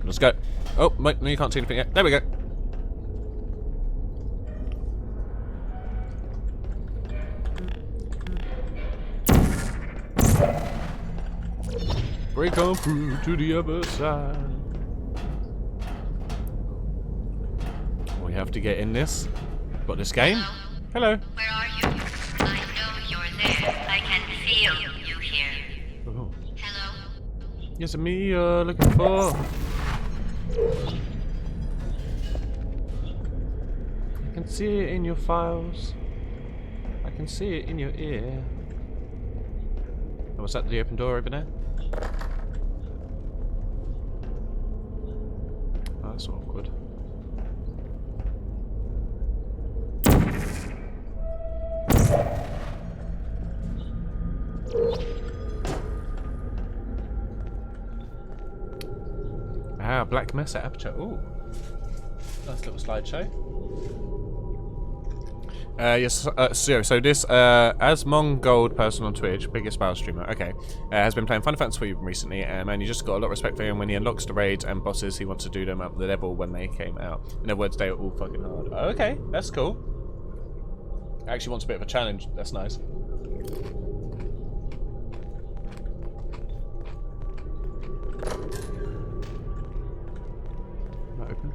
Let's go. Oh, wait, no, you can't see anything yet. There we go. Break on through to the other side. We have to get in this. Got this game. Hello. Where are you? I know you're there. I can feel you here. Oh. Hello? Yes, me you're looking for. I can see it in your files. I can see it in your ear. Oh, was that the open door over there? Oh, that's awkward. Ah, Black Mesa Aperture. Ooh. Nice little slideshow. Yes, so this, as Mongold person on Twitch, biggest battle streamer, okay, has been playing Final Fantasy 4 recently, and you just got a lot of respect for him when he unlocks the raids and bosses, he wants to do them up the level when they came out. In other words, they are all fucking hard. Okay, that's cool. Actually wants a bit of a challenge, that's nice. Not open.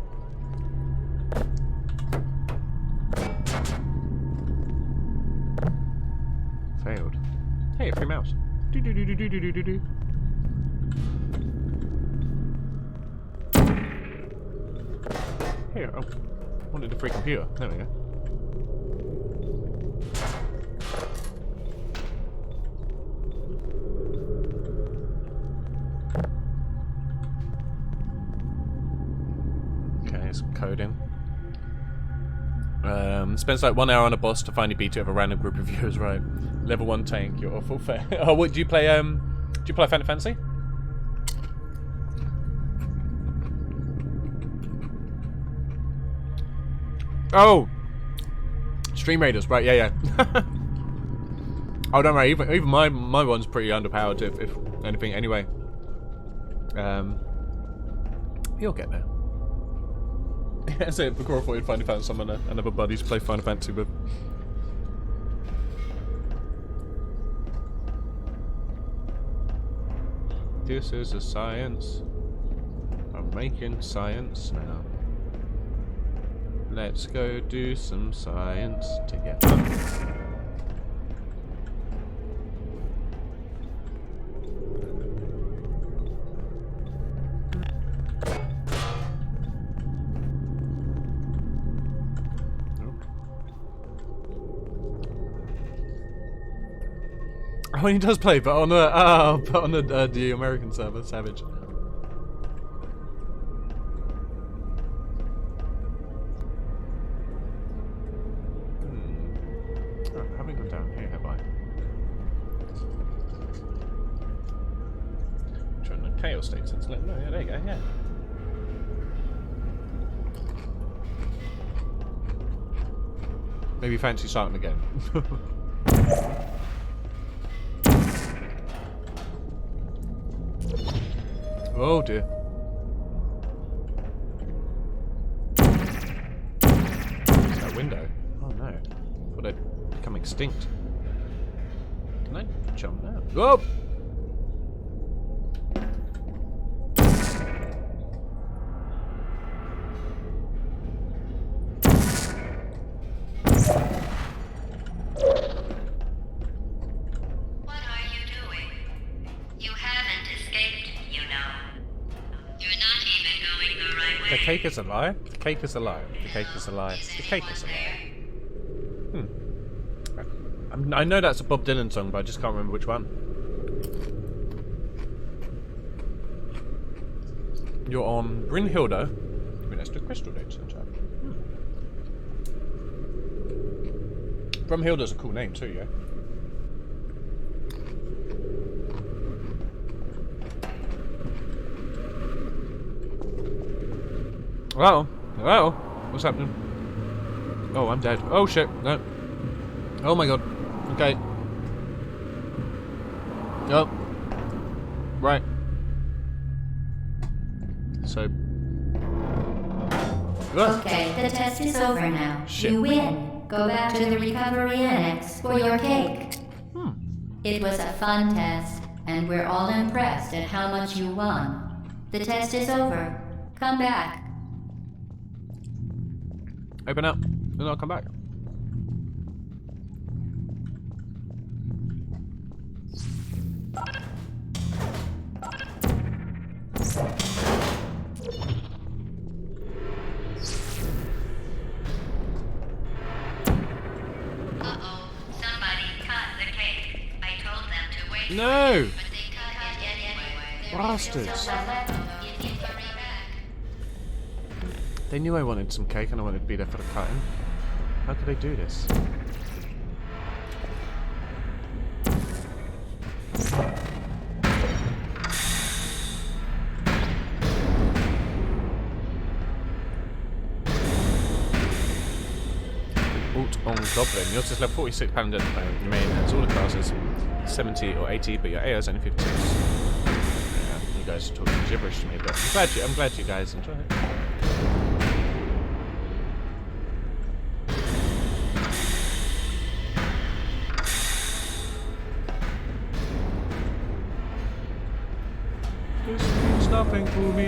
Failed. Hey, a free mouse. Do do do do do do do do. Here, oh, wanted a free computer. There we go. Okay, some coding. Spends like 1 hour on a boss to finally beat it with a random group of viewers, right? Level 1 tank, you're awful fair. Oh, what, do you play Final Fantasy? Oh! Stream Raiders, right, yeah. Oh, don't worry, even my one's pretty underpowered, if anything, anyway. You'll get there. That's it, before I thought you'd finally found someone, another buddy to play Final Fantasy with. This is a science. I'm making science now. Let's go do some science together. Oh, he does play, but on the American server, savage. Oh, I haven't gone down here, have I? Trying the chaos state since no, yeah, there you go, yeah. Maybe fancy starting again. Oh dear. That window? Oh no. Thought I'd become extinct. Can I jump now? Oh! The cake is a lie? The cake is a lie. The cake is a lie. The cake is a lie. I know that's a Bob Dylan song, but I just can't remember which one. You're on Brynhilda. I mean, that's the crystal date center. Brynhilda's a cool name too, yeah? Hello? Hello? What's happening? Oh, I'm dead. Oh shit, no. Oh my god. Okay. Oh. Right. So. Ugh. Okay, the test is over now. Shit. You win. Go back to the recovery annex for your cake. It was a fun test, and we're all impressed at how much you won. The test is over. Come back. Open up, and I'll come back. Uh-oh, somebody cut the cake. I told them to wait. No! But they cut it anyway. Bastards. You need to hurry back. They knew I wanted some cake and I wanted to be there for the cutting. How could they do this? Alt on Goblin. Yours is level 46 paladin. Your main has all the classes 70 or 80, but your AO is only 56. Yeah, you guys are talking gibberish to me, but I'm glad you guys enjoy it. This means nothing to me.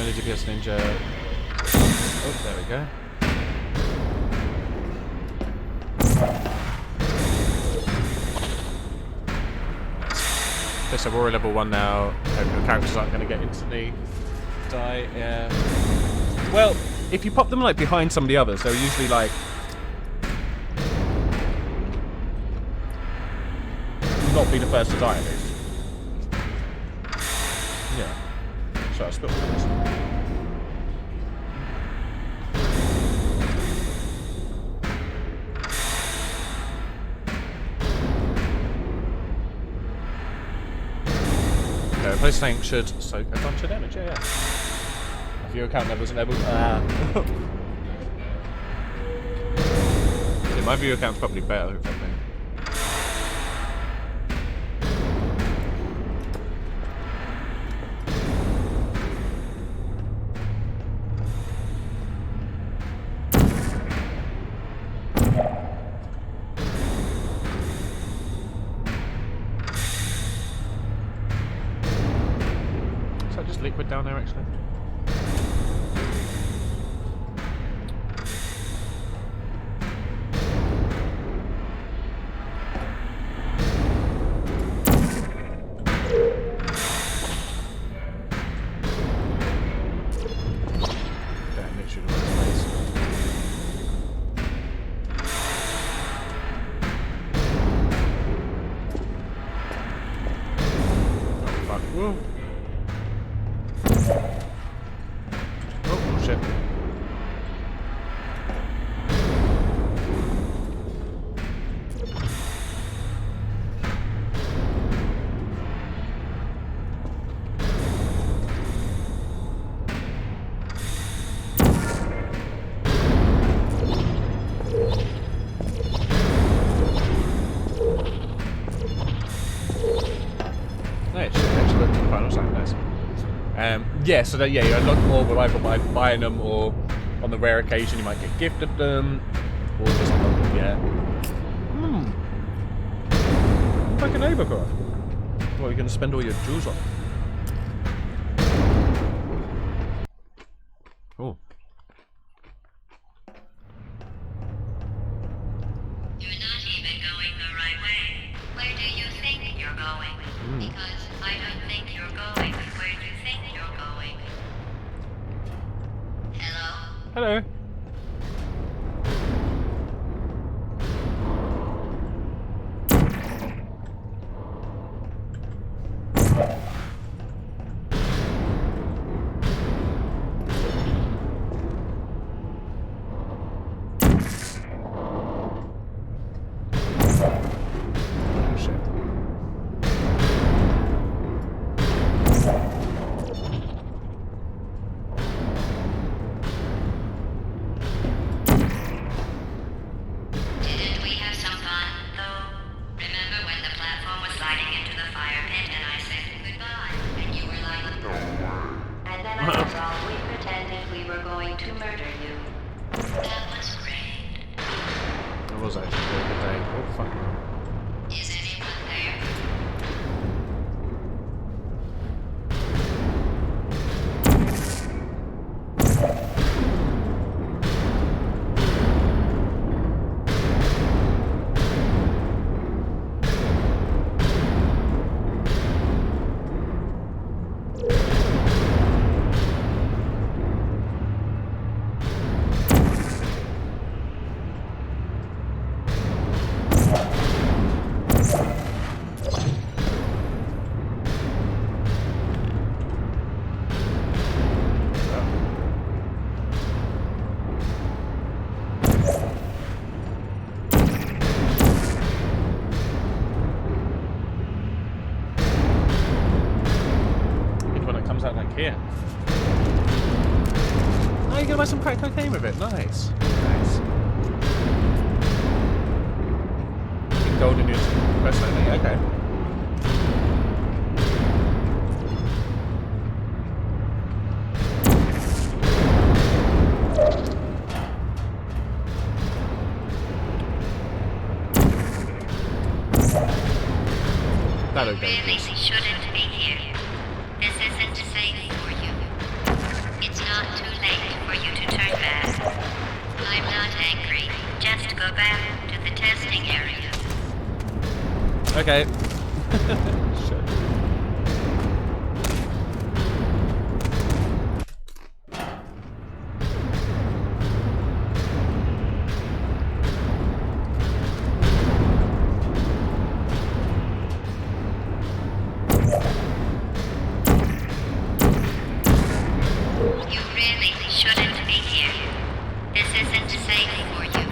DPS Ninja. Oh, there we go. Okay, so we're level 1 now. Hope your characters aren't going to get instantly die. Yeah. Well, if you pop them like behind some of the others, they'll usually like not be the first to die at least. Yeah. So I spilled this. Replace tank should soak a bunch of damage, yeah. If your account level isn't level. Yeah, my view account's probably better, if I think. Liquid down there actually. Damn, literally the right place. Oh fuck. Whoa. Oh shit. Nice, excellent. Final sign, nice. Yeah, so that, yeah, you unlock more with either by buying them or on the rare occasion you might get gifted them or just yeah. Like a neighbour car. What are you going to spend all your jewels on? Oh. You're not even going the right way. Where do you think you're going? Because I don't think you're going where you think you're going. Hello? Hello. some crack cocaine with it. Nice. Nice. Gold in your personality. Okay. That'll go. Really shouldn't be here. This isn't safe for you. It's not too late for you to turn back. I'm not angry. Just go back to the testing area. Okay. Shit. You really shouldn't be here. This isn't safe for you.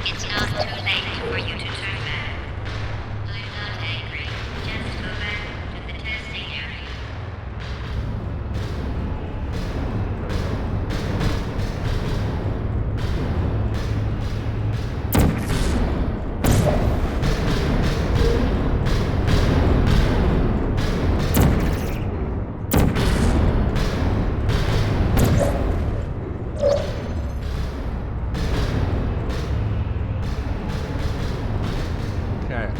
It's not too late for you to turn back. I'm not angry. Just go back to the testing area. Okay.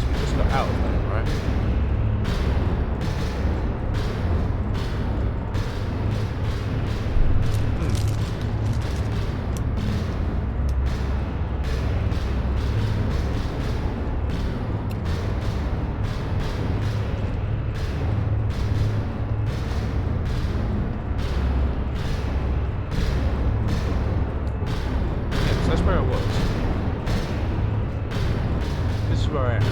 So we just got out of there, right? Yeah, so that's where I was. This is where I am.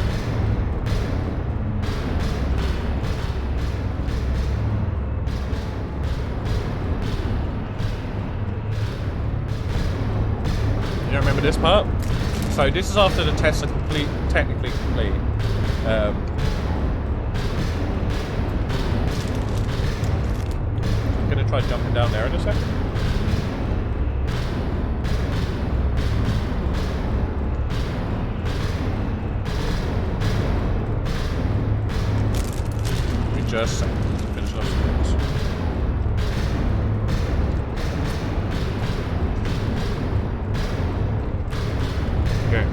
You don't remember this part? So this is after the tests are technically complete. I'm gonna try jumping down there in a second. Give me just a second to finish off this. Okay.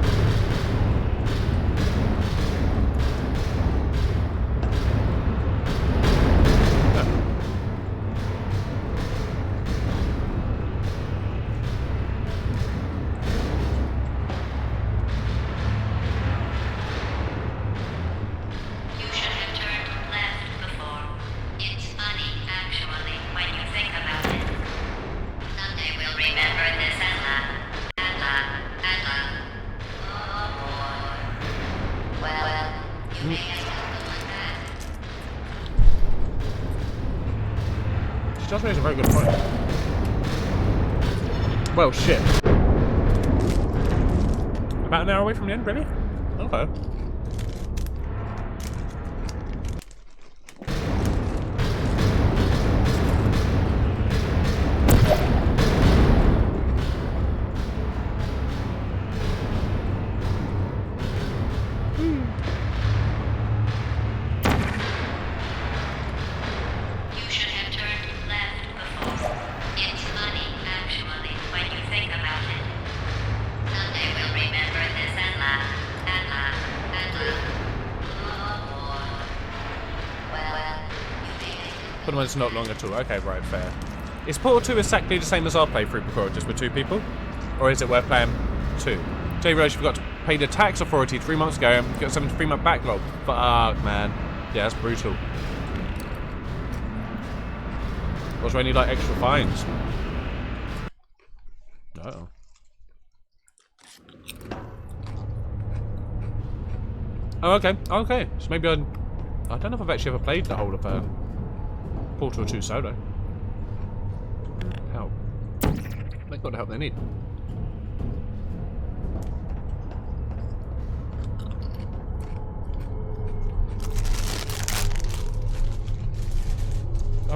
You should have turned left before. It's funny, actually, when you think about it. Someday we'll remember this and laugh. And laugh. And laugh. Oh boy. Well, you may as well go on back. She does raise a very good point. Well, shit. About an hour away from the end, really? Okay. You should have turned left before. It's funny, actually, when you think about it. Someday we'll remember this and laugh. And laugh. And laugh. Oh boy. Well, you made it. But it's not long at all. Okay, right, fair. Is Portal 2 exactly the same as our playthrough before, just with 2 people? Or is it worth playing 2? Jay Rose, you forgot to pay the tax authority 3 months ago and got 73-month backlog. Fuck, man. Yeah, that's brutal. Was there any, like, extra fines? Uh-oh. Oh, okay. Okay. So maybe I don't know if I've actually ever played the whole of Portal 2 solo. Help. They've got the help they need.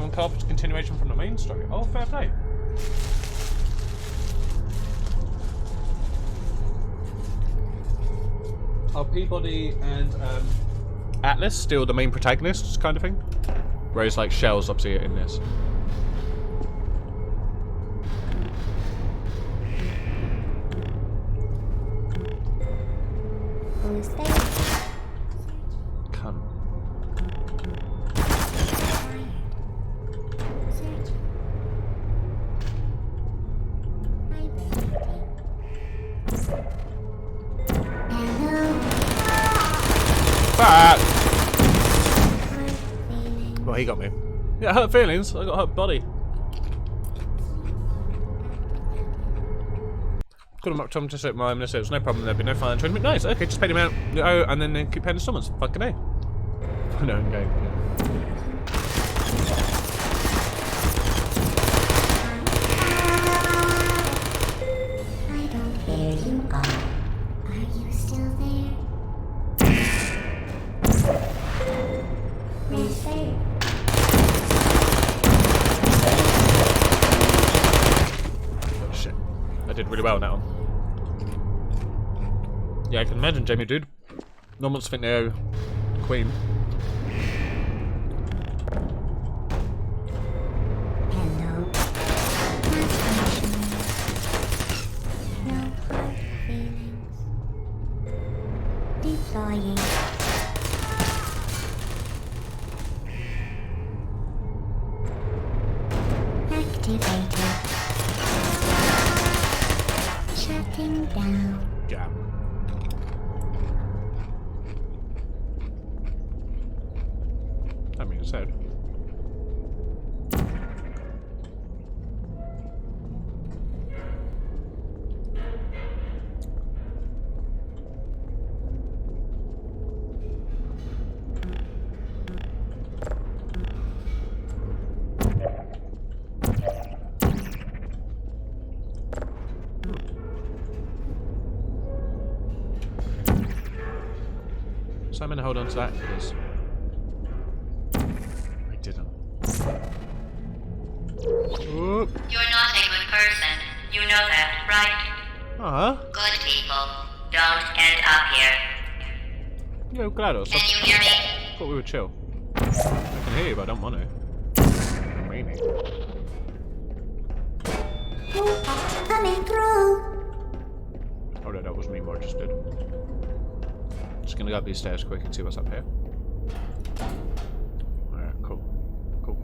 I'm carved continuation from the main story. Oh, fair play. Are Peabody and Atlas still the main protagonists, kind of thing? Whereas, like, Shell's obviously in this. Who's there? Cunt. Search. Hello. Back! Hurt feelings. Well, he got me. Yeah, hurt feelings. I got hurt body. Called him up, Tom, just at my minute. It was no problem. There'd be no financial arrangement. Nice. Okay, just pay him out. Oh, and then keep paying installments. Fucking A. No, in game. I don't hear you all. Are you still there? Who's there? Oh, shit. I did really well on that one. Yeah, I can imagine Jamie, dude. No one wants to think they're Queen. Hello. No hard feelings. Deploying. Activated. Shutting down. Jam. That means said. So I'm gonna hold on to that because I didn't. Oop. You're not a good person. You know that, right? Good people don't end up here. Yo, GLaDOS. Can you hear me? Thought we would chill. I can hear you, but I don't want to. I'm meaning. Coming through. Oh no, that was me what I just did. Just gonna go up these stairs quick and see what's up here. Alright, cool. Cool.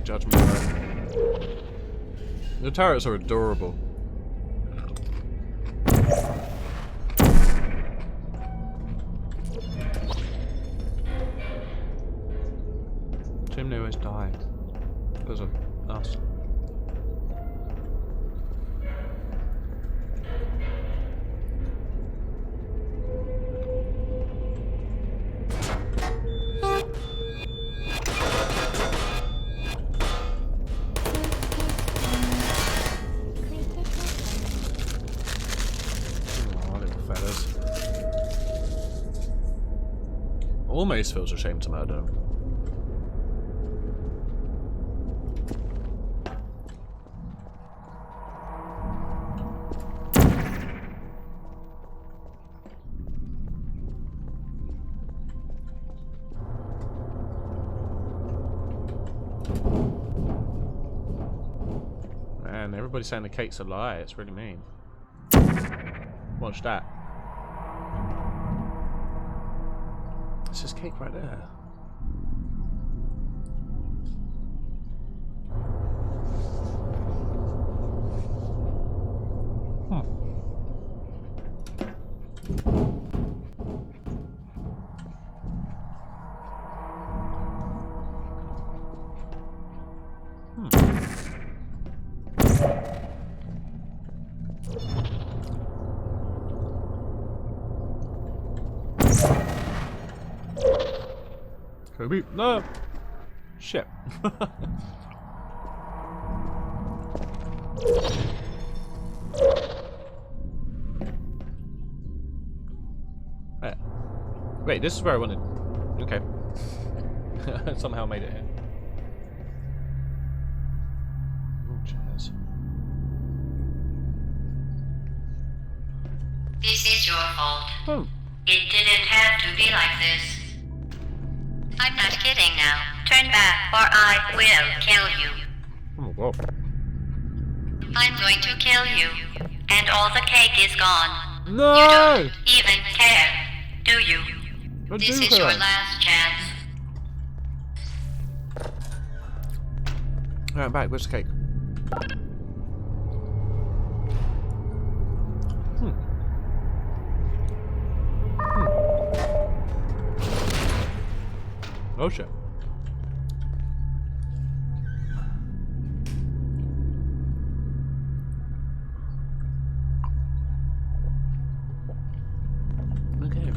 Judge me, bro. The turrets are adorable. Chimney always died because of us. Almost feels ashamed to murder him. Man, everybody's saying the cake's a lie. It's really mean. Watch that. It's just cake right there. Kobe, no! Shit. Wait, this is where I wanted. Okay. Somehow made it here. Oh, chairs. This is your fault. Oh. It didn't have to be like this. I'm not kidding now. Turn back or I will kill you. Oh, wow. I'm going to kill you. And all the cake is gone. No! You don't even care, do you? I This do is your care. last chance. Alright, I'm back. Where's the cake? Oh shit. Okay.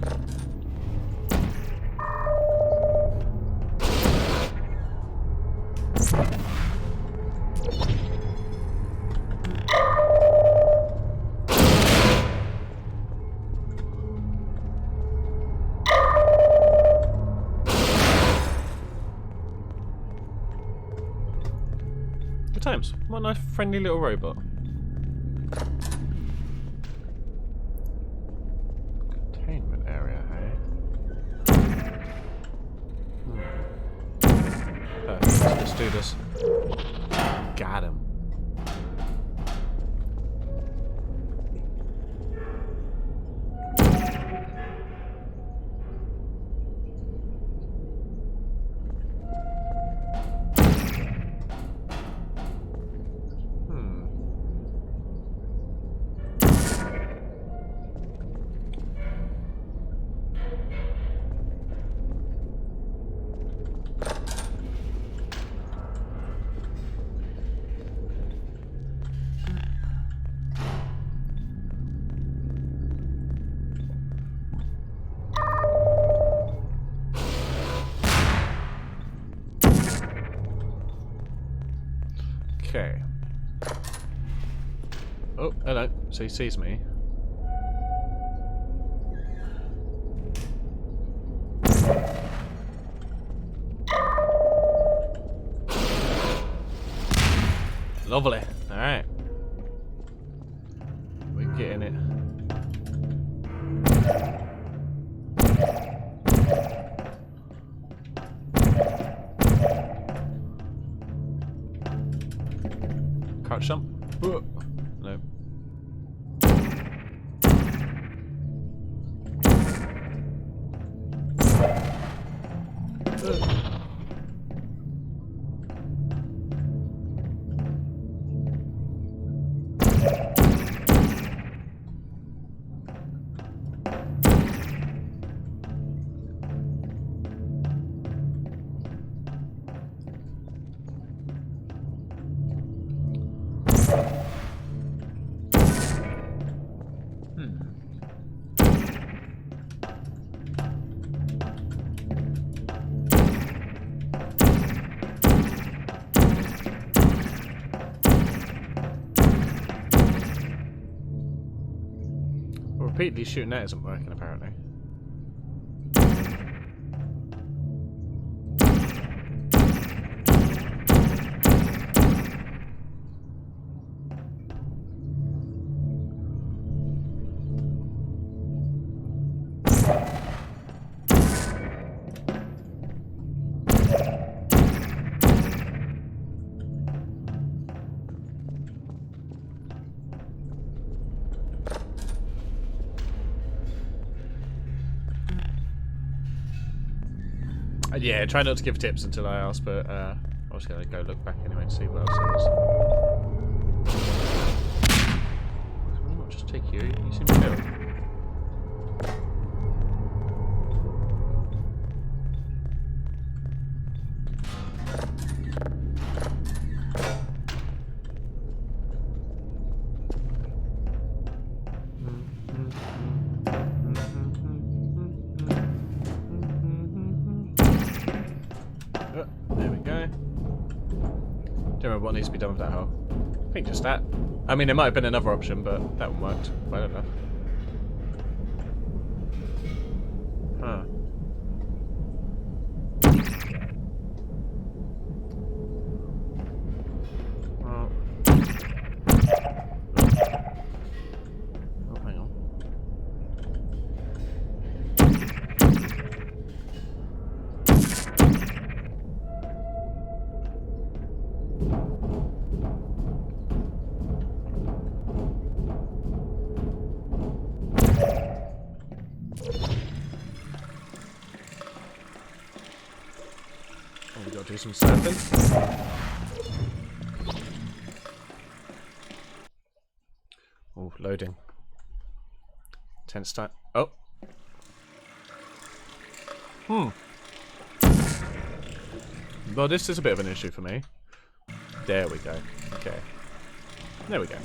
Good times. What a nice friendly little robot. Containment area, hey? Perfect. Let's do this. Got him. Okay. Oh, hello. So he sees me. Lovely. Alright. We're getting it. Crouch jump. No. Well, repeatedly shooting that isn't working apparently. Yeah, try not to give tips until I ask, but I was going to go look back anyway and see what else there was. Why not just take you? You seem to know. There we go. Don't remember what needs to be done with that hole. I think just that. I mean, there might have been another option, but that one worked. But I don't know. Huh. Well. Oh, hang on. Oh, we gotta do some surfing. Oh, loading. Tense time. Oh. Well, this is a bit of an issue for me. There we go. Okay. There we go.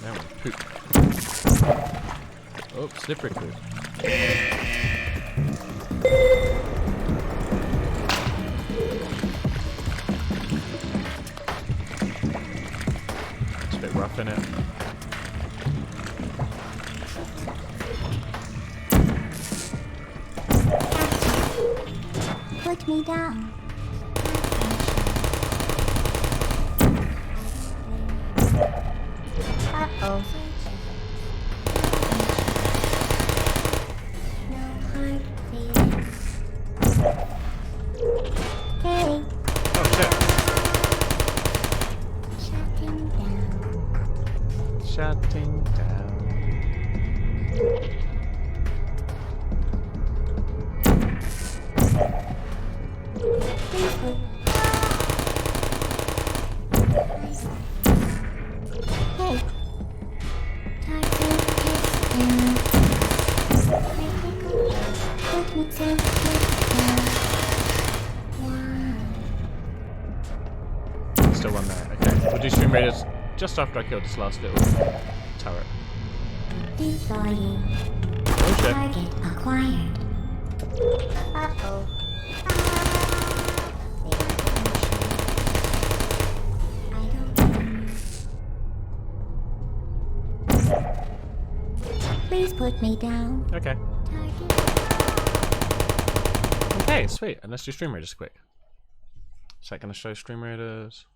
Now we poop. Oh, slippery poop. It's a bit rough, isn't it? Put me down. Uh-oh. No hard feelings. Hey, Oh shit. shutting down. Shutting down. Please put. Hey. Put me down. Still one there. Okay. We'll do stream raiders just after I kill this last little turret. Deploying. Oh shit. Target acquired. Uh-oh. I don't know. Please put me down. Okay. Target. Okay, sweet. And let's do stream raiders quick. Is that going to show stream raiders?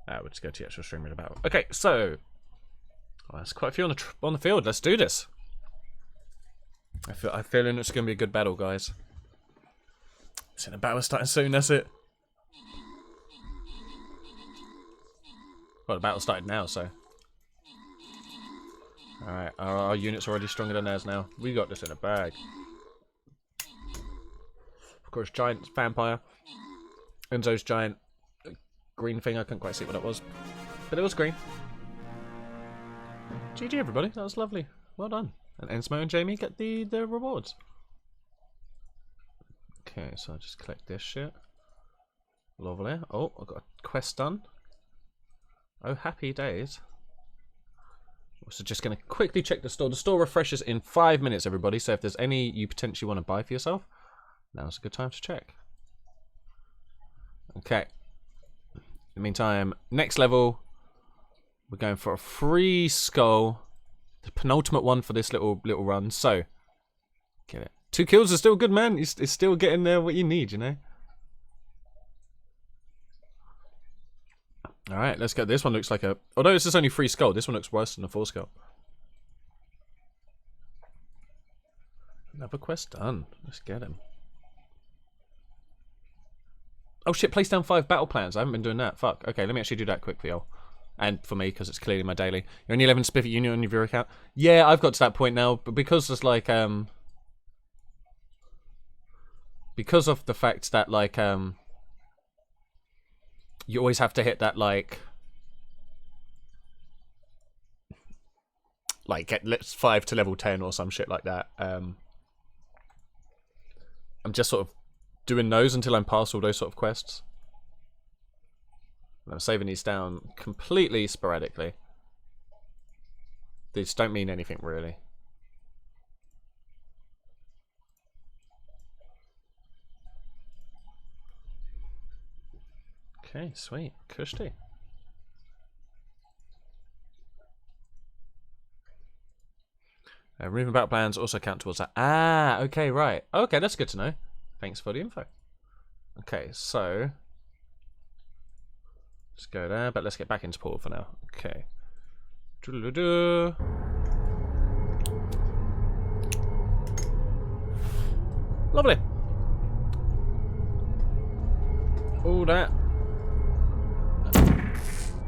We'll just go to the actual stream raider battle. Okay, so there's quite a few on the field. Let's do this. I'm feeling it's going to be a good battle, guys. So the battle starting soon. That's it. Well, the battle started now, so. All right, our unit's already stronger than theirs now. We got this in a bag. Of course, giant vampire. Enzo's giant green thing. I couldn't quite see what that was, but it was green. GG everybody, that was lovely. Well done. And Ensmo and Jamie get the rewards. Okay, so I'll just collect this shit. Lovely. Oh, I've got a quest done. Oh, happy days. So just going to quickly check the store. The store refreshes in 5 minutes, everybody. So if there's any you potentially want to buy for yourself, now's a good time to check. Okay. In the meantime, next level, we're going for a free skull. The penultimate one for this little run. So, get it. 2 kills is still good, man. It's still getting there what you need, you know? Alright, let's go. This one looks like a... Although this is only 3 skull, this one looks worse than a 4 skull. Another quest done. Let's get him. Oh shit, place down 5 battle plans. I haven't been doing that. Fuck. Okay, let me actually do that quick for y'all. And for me, because it's clearly my daily. You're only 11 Spiffy Union on your viewer account. Yeah, I've got to that point now, but because there's like, because of the fact that, like, you always have to hit that, like get 5 to level 10 or some shit like that. I'm just sort of doing those until I'm past all those sort of quests. And I'm saving these down completely sporadically. These don't mean anything really. Okay, sweet. Cushy. Removing battle plans also count towards that. Ah, okay, right. Okay, that's good to know. Thanks for the info. Okay, so let's go there, but let's get back into Portal for now. Okay. Doo-doo-doo-doo. Lovely. All that.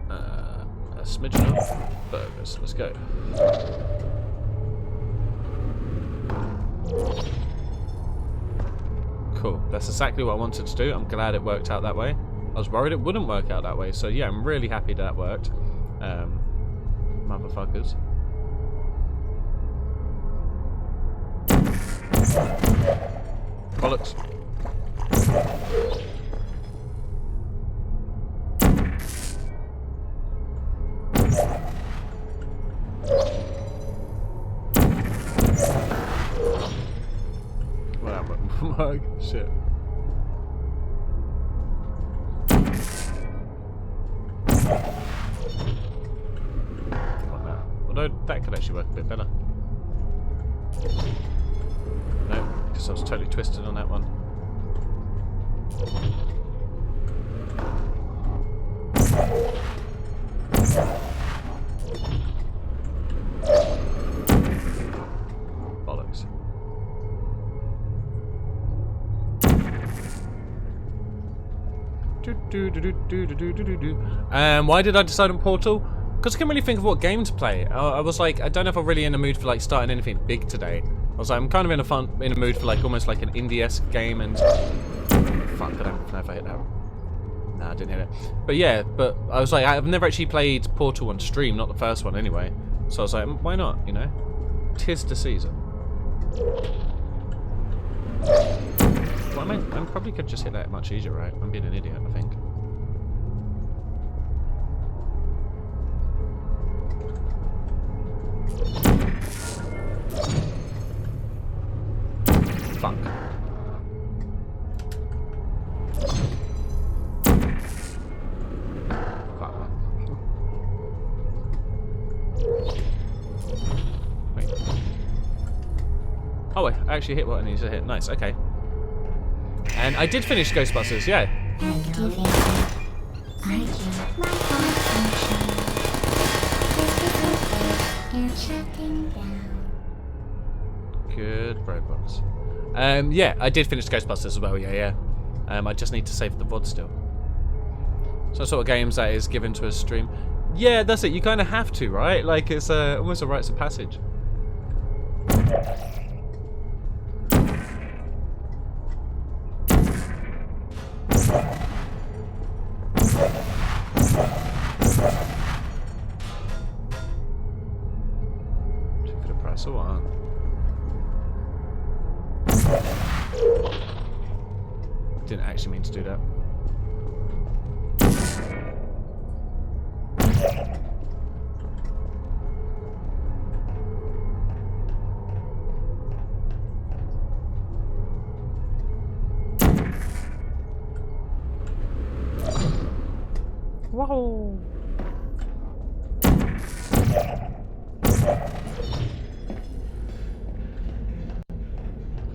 A smidgen of burgers. Let's go. Cool. That's exactly what I wanted to do. I'm glad it worked out that way. I was worried it wouldn't work out that way. So yeah, I'm really happy that worked. Motherfuckers. Bollocks. Well, that won't shit. Although that could actually work a bit better. No, because I was totally twisted on that one. Bollocks. Why did I decide on Portal? Because I couldn't really think of what game to play. I was like, I don't know if I'm really in the mood for like starting anything big today. I was like, I'm kind of in a mood for like almost like an indie-esque game and fuck, I don't know if I hit that. Nah, I didn't hit it. But yeah, but I was like, I've never actually played Portal on stream, not the first one anyway. So I was like, why not? You know, 'tis the season. Well, I probably could just hit that much easier, right? I'm being an idiot, I think. Fuck. Fuck. Wait. Oh, I actually hit what I needed to hit. Nice, okay. And I did finish Ghostbusters, yeah. Activated. IG. My heart function. And shutting down. Good robots. Yeah, I did finish Ghostbusters as well, yeah. I just need to save the VOD still. So sort of games that is given to a stream. Yeah, that's it, you kind of have to, right? Like, it's almost a rites of passage. For the price of one. Didn't actually mean to do that. Whoa!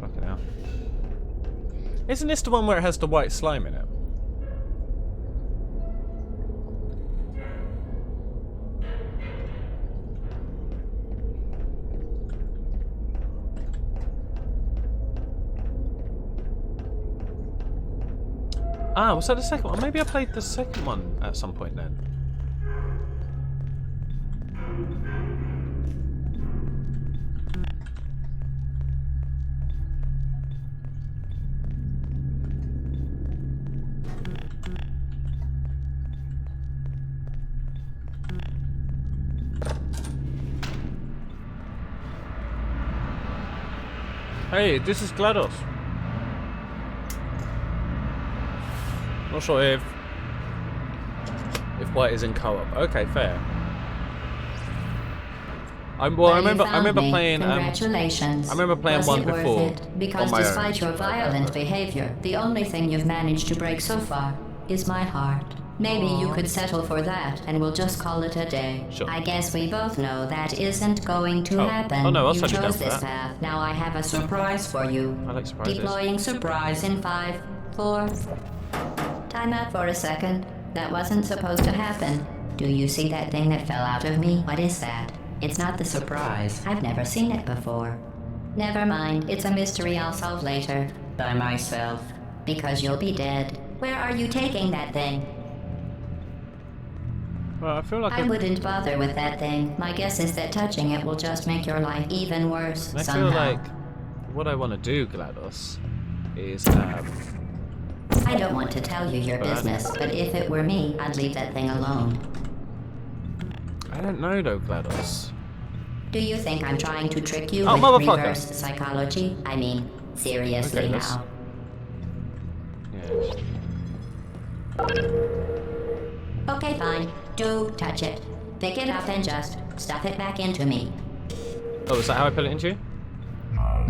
Fucking hell. Isn't this the one where it has the white slime in it? Ah, was that the second one? Maybe I played the second one at some point then. Hey, this is GLaDOS. Not sure if white is in co-op. Okay, fair. I remember playing. Congratulations. I remember playing Was one it worth before it? Because on my despite own. your violent behavior, the only thing you've managed to break so far is my heart. Maybe you could settle for that, and we'll just call it a day. Sure. I guess we both know that isn't going to happen. Oh, no, I'll you certainly chose go for this that. path. Now I have a surprise for you. I like surprises. Deploying surprise in 5, 4. Time out for a second. That wasn't supposed to happen. Do you see that thing that fell out of me? What is that? It's not the surprise. I've never seen it before. Never mind. It's a mystery I'll solve later. By myself. Because you'll be dead. Where are you taking that thing? Well, I feel like I wouldn't bother with that thing. My guess is that touching it will just make your life even worse I somehow. feel like what I want to do, GLaDOS, is I don't want to tell you your business, but if it were me, I'd leave that thing alone. I don't know though, GLaDOS. Do you think I'm trying to trick you Oh, with motherfucker. reverse psychology? I mean, seriously Okay, now. Yeah. Okay, fine. Do touch it. Pick it up and just stuff it back into me. Oh, is that how I put it into you?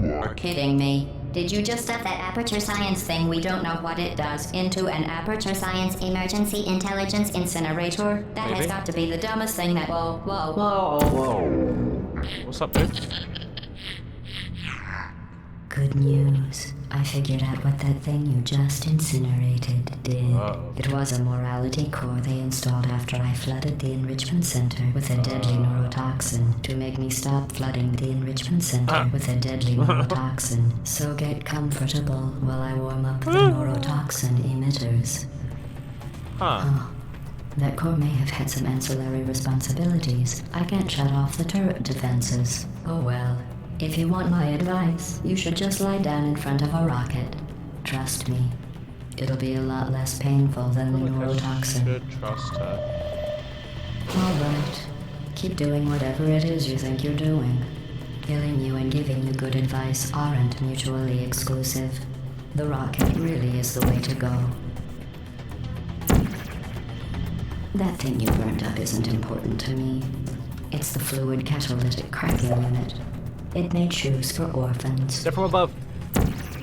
You're kidding me. Did you just stuff that aperture science thing we don't know what it does into an aperture science emergency intelligence incinerator? That has Maybe. got to be the dumbest thing that. Whoa. What's up, dude? Good news. I figured out what that thing you just incinerated did. Whoa. It was a morality core they installed after I flooded the enrichment center with a deadly neurotoxin to make me stop flooding the enrichment center with a deadly neurotoxin. So get comfortable while I warm up the neurotoxin emitters. Huh. That core may have had some ancillary responsibilities. I can't shut off the turret defenses. Oh well. If you want my advice, you should just lie down in front of a rocket. Trust me. It'll be a lot less painful than the neurotoxin. Should trust her. Alright. Keep doing whatever it is you think you're doing. Killing you and giving you good advice aren't mutually exclusive. The rocket really is the way to go. That thing you burned up isn't important to me. It's the fluid catalytic cracking unit. It made shoes for orphans. They're from above.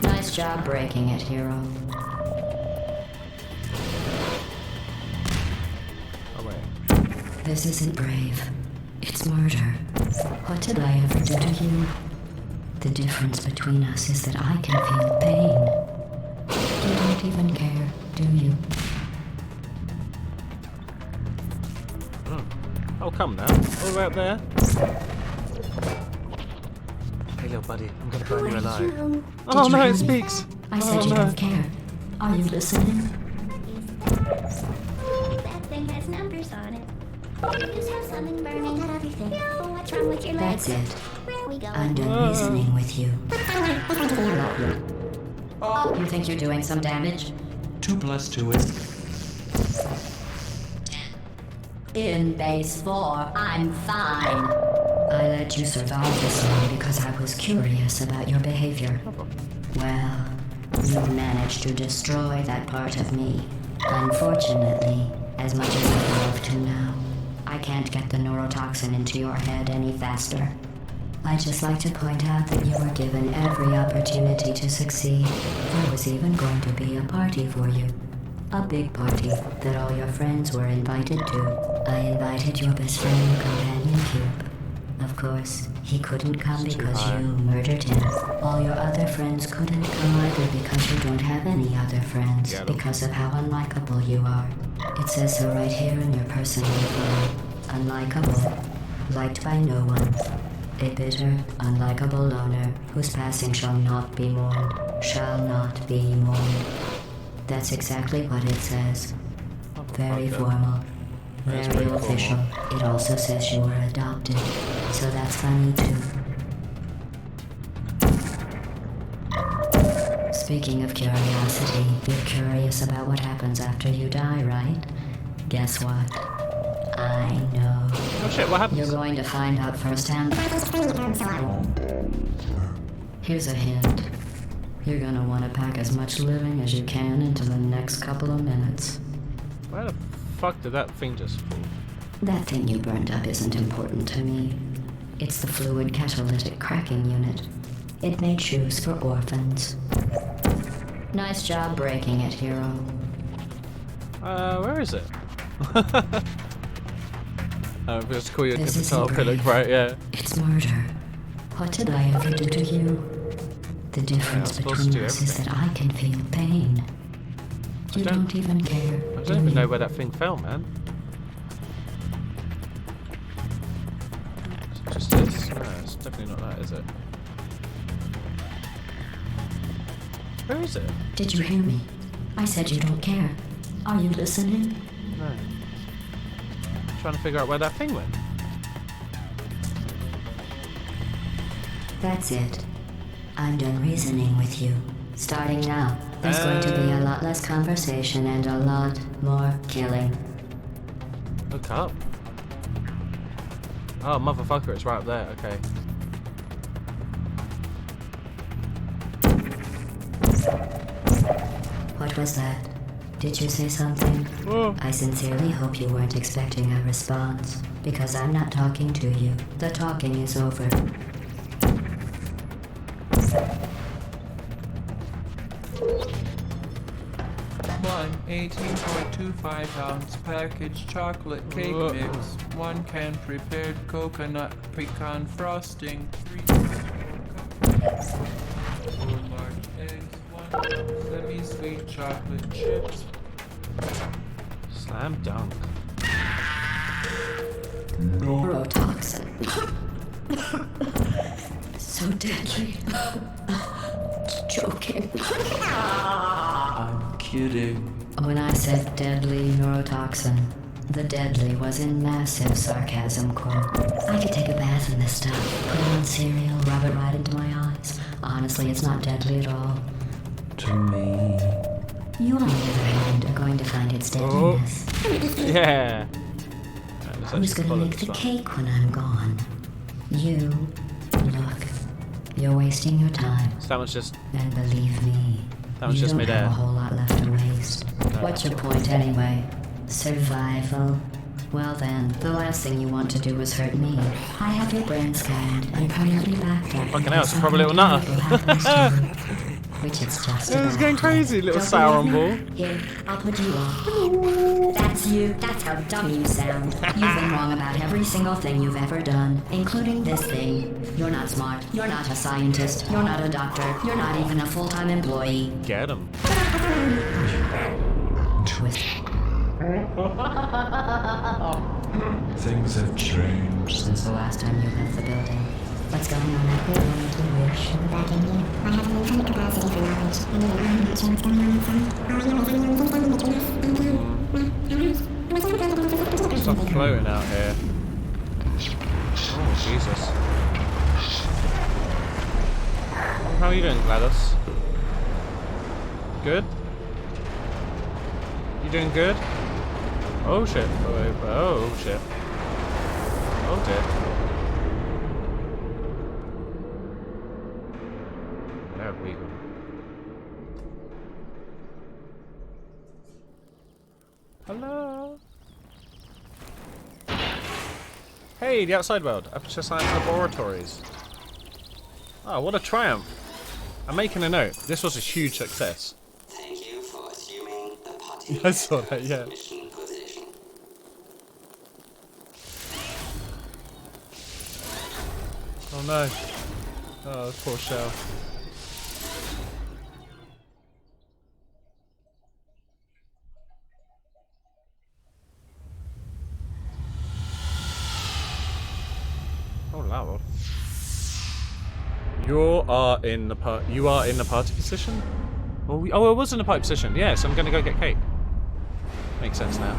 Nice job breaking it, hero. Oh wait. This isn't brave. It's murder. What did I ever do to you? The difference between us is that I can feel pain. You don't even care, do you? Oh, come now. All the way up there. Hey, little buddy. I'm gonna burn you alive. Oh you no, hear it me? speaks. I said Oh, you no. don't care. Are you listening? That thing has numbers on it. You just have something burning at everything. Well, what's wrong with your legs? That's it. Where are we going? I'm done reasoning with you. You think you're doing some damage? 2 plus 2 is... In base 4, I'm fine. I let you survive this long because I was curious about your behavior. Well, you managed to destroy that part of me. Unfortunately, as much as I'd love to now, I can't get the neurotoxin into your head any faster. I'd just like to point out that you were given every opportunity to succeed. There was even going to be a party for you. A big party that all your friends were invited to. I invited your best friend and companion Cube. Of course, he couldn't come because you murdered him. All your other friends couldn't come either because you don't have any other friends, because of how unlikable you are. It says so right here in your personal info. Unlikable. Liked by no one. A bitter, unlikable loner whose passing shall not be mourned. Shall not be mourned. That's exactly what it says. Very formal. Very official. It also says you were adopted. So that's funny too. Speaking of curiosity, you're curious about what happens after you die, right? Guess what? I know. Oh shit, what happens? You're going to find out firsthand. Here's a hint. You're gonna want to pack as much living as you can into the next couple of minutes. Where the fuck did that thing just fall? That thing you burned up isn't important to me. It's the fluid catalytic cracking unit. It made shoes for orphans. Nice job breaking it, hero. Where is it? Just call you a This guitar isn't pillock, brave. right? Yeah. It's murder. What did I ever do to you? The difference supposed to between do us is everything. that I can feel pain. You don't- don't even care. I don't even know where that thing fell, man. Is it just this? No, it's definitely not that, is it? Where is it? Did you hear me? I said you don't care. Are you listening? No. Trying to figure out where that thing went. That's it. I'm done reasoning with you. Starting now, there's going to be a lot less conversation and a lot more killing. Look up. Oh, motherfucker, it's right up there. Okay. What was that? Did you say something? Oh. I sincerely hope you weren't expecting a response, because I'm not talking to you. The talking is over. 18.25 ounce packaged chocolate cake Whoa. mix, 1 can prepared coconut pecan frosting, 3 4 large eggs, 1 semi-sweet chocolate chips. Slam dunk. Neurotoxin. So deadly. Joking. I'm kidding. When I said deadly neurotoxin, the deadly was in massive sarcasm quote. I could take a bath in this stuff, put it on cereal, rub it right into my eyes. Honestly, it's not deadly at all. To me. You, on the other hand, are going to find its deadliness. Yeah. Who's gonna make the cake when I'm gone? You. Look, you're wasting your time. So that one's just. And believe me, That was you just don't mid-air. have a whole lot left to waste. What's your point anyway? Survival? Well then, the last thing you want to do is hurt me. I have your brain scanned and permanently backed up. Fucking hell, it's probably a little nutter. Which it's just It was about. going crazy, little Don't sour believe ball. me? Here, I'll put you on. That's you. That's how dumb you sound. You've been wrong about every single thing you've ever done, including this thing. You're not smart. You're not a scientist. You're not a doctor. You're not even a full-time employee. Get him. Twist. Things have changed. Since the last time you left the building. What's going on out there? Going to wish. Back in here, I have an infinite capacity for knowledge, and even I'm not sure what's going on inside. All I know is I'm the only thing between us and I'm Stuff floating out here. Oh, Jesus. How are you doing, GLaDOS? Good? You doing good? Oh shit. Oh shit. Oh dear. There we go. Hello? Hey, the outside world. Aperture Science Laboratories. Oh, what a triumph. I'm making a note. This was a huge success. Thank you for assuming the party. I saw that, yeah. Mission position. Oh no. Oh, poor Shell. Oh lord. You are in the party position? Oh, I was in the party position. Yeah, so I'm gonna go get cake. Makes sense now.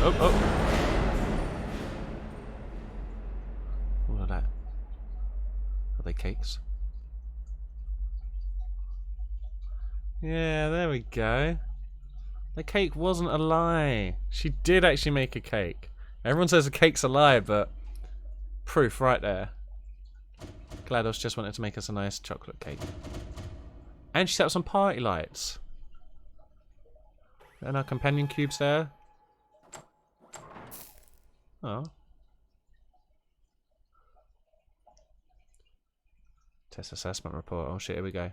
Oh, oh. What are that? Are they cakes? Yeah, there we go. The cake wasn't a lie. She did actually make a cake. Everyone says the cake's a lie, but proof right there. GLaDOS just wanted to make us a nice chocolate cake. And she set up some party lights. And our companion cubes there. Oh. Test assessment report. Oh shit, here we go.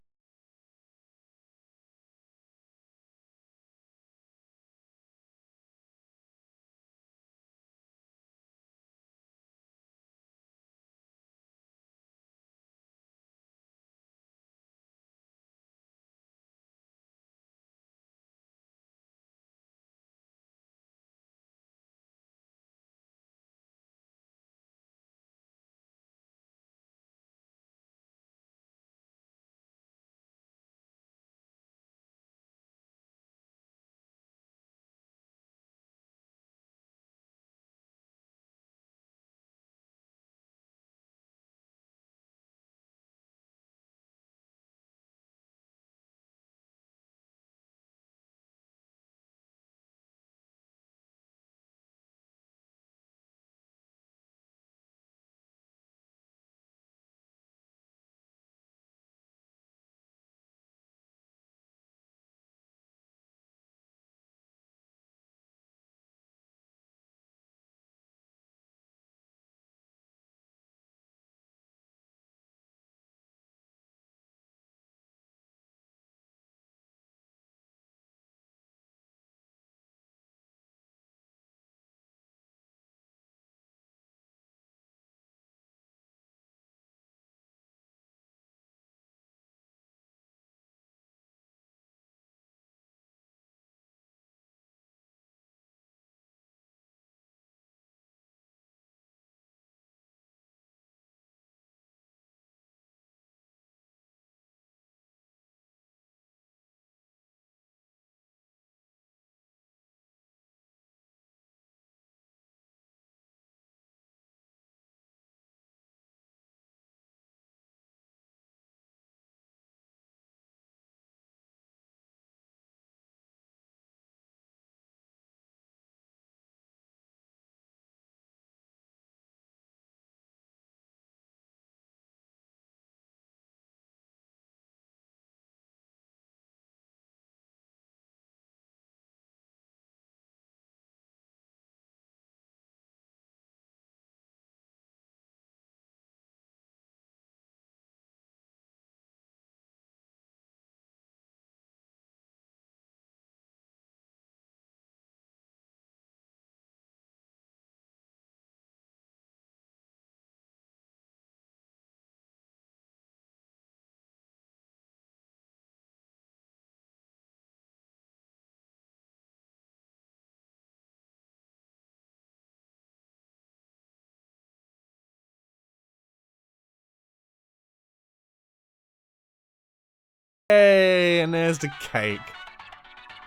Hey, and there's the cake.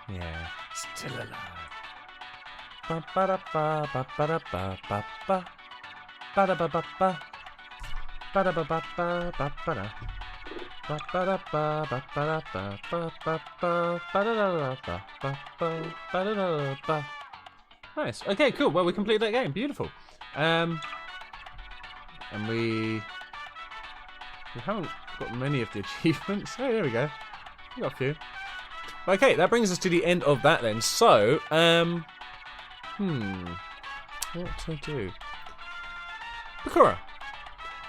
Yeah, still alive. Ba ba da ba ba ba da ba ba ba ba da ba ba ba ba da ba ba ba ba ba da ba ba da ba ba ba da ba ba ba ba ba da da ba ba ba ba da da ba. Nice. Okay, cool. Well, we completed that game. Beautiful. And we haven't got many of the achievements. Oh, there we go. We got a few. Okay, that brings us to the end of that then. So, what to do? Bakura,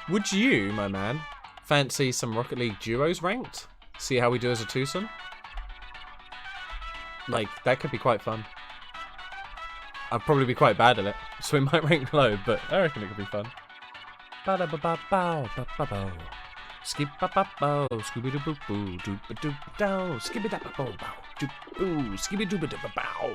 would you, my man, fancy some Rocket League duos ranked? See how we do as a twosome? Like, that could be quite fun. I'd probably be quite bad at it, so we might rank low, but I reckon it could be fun. Ba-da-ba-ba-bow, skip ba ba bow, scooby doo boo boo, doop a doop dow, skibby da ba bow, doop ooh, skibby doo ba da ba bow.